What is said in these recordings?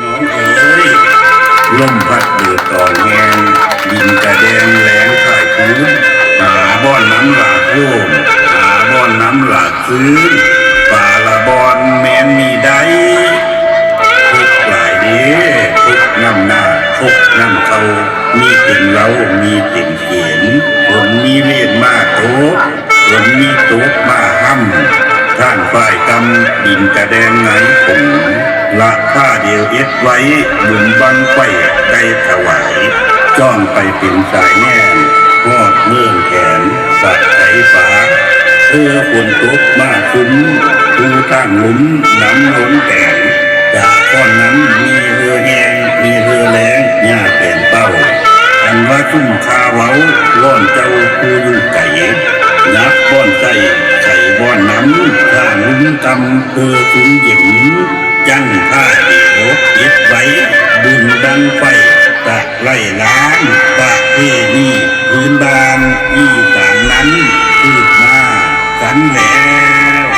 น้องเอ๋ยลมพัดเดือดต่อแงงดินกระแดงแหลงข่ายพื้นหาบ่อนน้ำหลากโยมหาบ่อนน้ำหลากซื้นป่าละบอนแมนมีได้ทุกหลายเด้ทุกน้ำหน้าทุกน้ำเขามีเต็มเล้ามีเต็มเขียนฝนมีเลียนมาโตฝนมีตกมาห้ำท่านฝ่ายกำดินกระแดงไหนผมละผ้าเดียวเอ็ดไว้บุญบังไฟได้ถวายจ้องไปเป็นสายแง่หอดเมื่องแขนสัตว์ไถฟ้าเพื่อฝนตกมาคุ้มตูตั้งหลุมน้ำล้นแต่งจากก้อนนั้นมีเรือแหงมีเรือแรงหญ้าแผ่นเป้าอันว่าชุ่มคาเว้าร้อนเจ้าผู้อยู่ไก่นักบ้อนใจไข่บ้อนน้ำข้างลุ้มตำเพื่อคุ้มเย็นจังผ้าเดียวเย็บไว้บุญดังไฟตะไล่ล้างประเพณีพื้นบ้านอีสานนั้นคืบหน้ากันแล้ว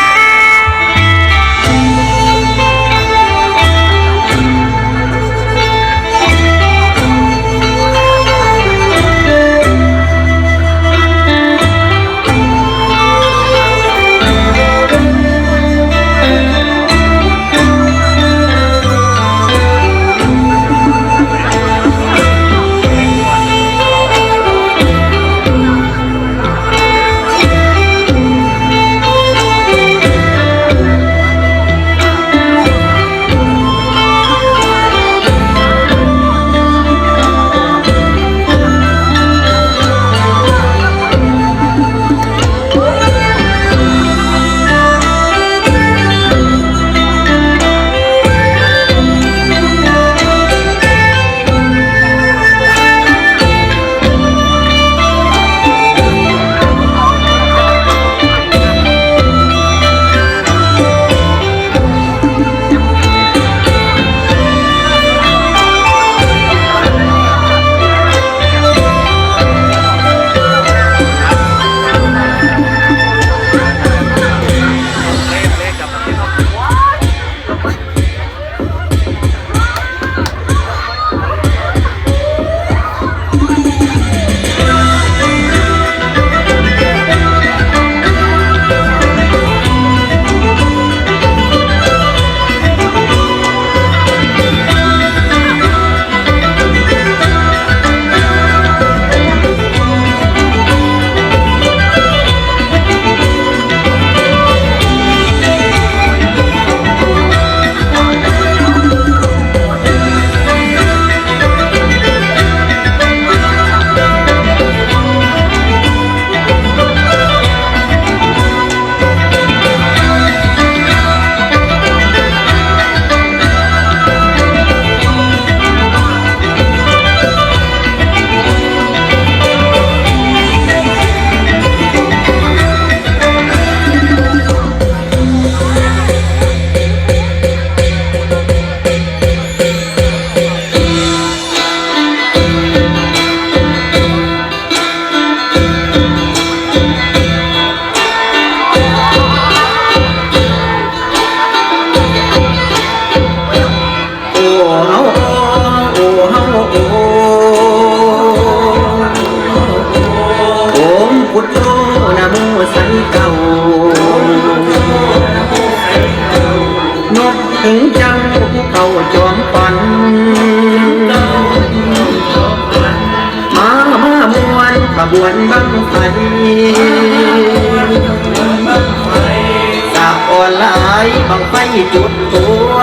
ถึงจังเขาจอมปันมามวนขบวนบังไฟสาบออนหลายบังไฟจุดตัว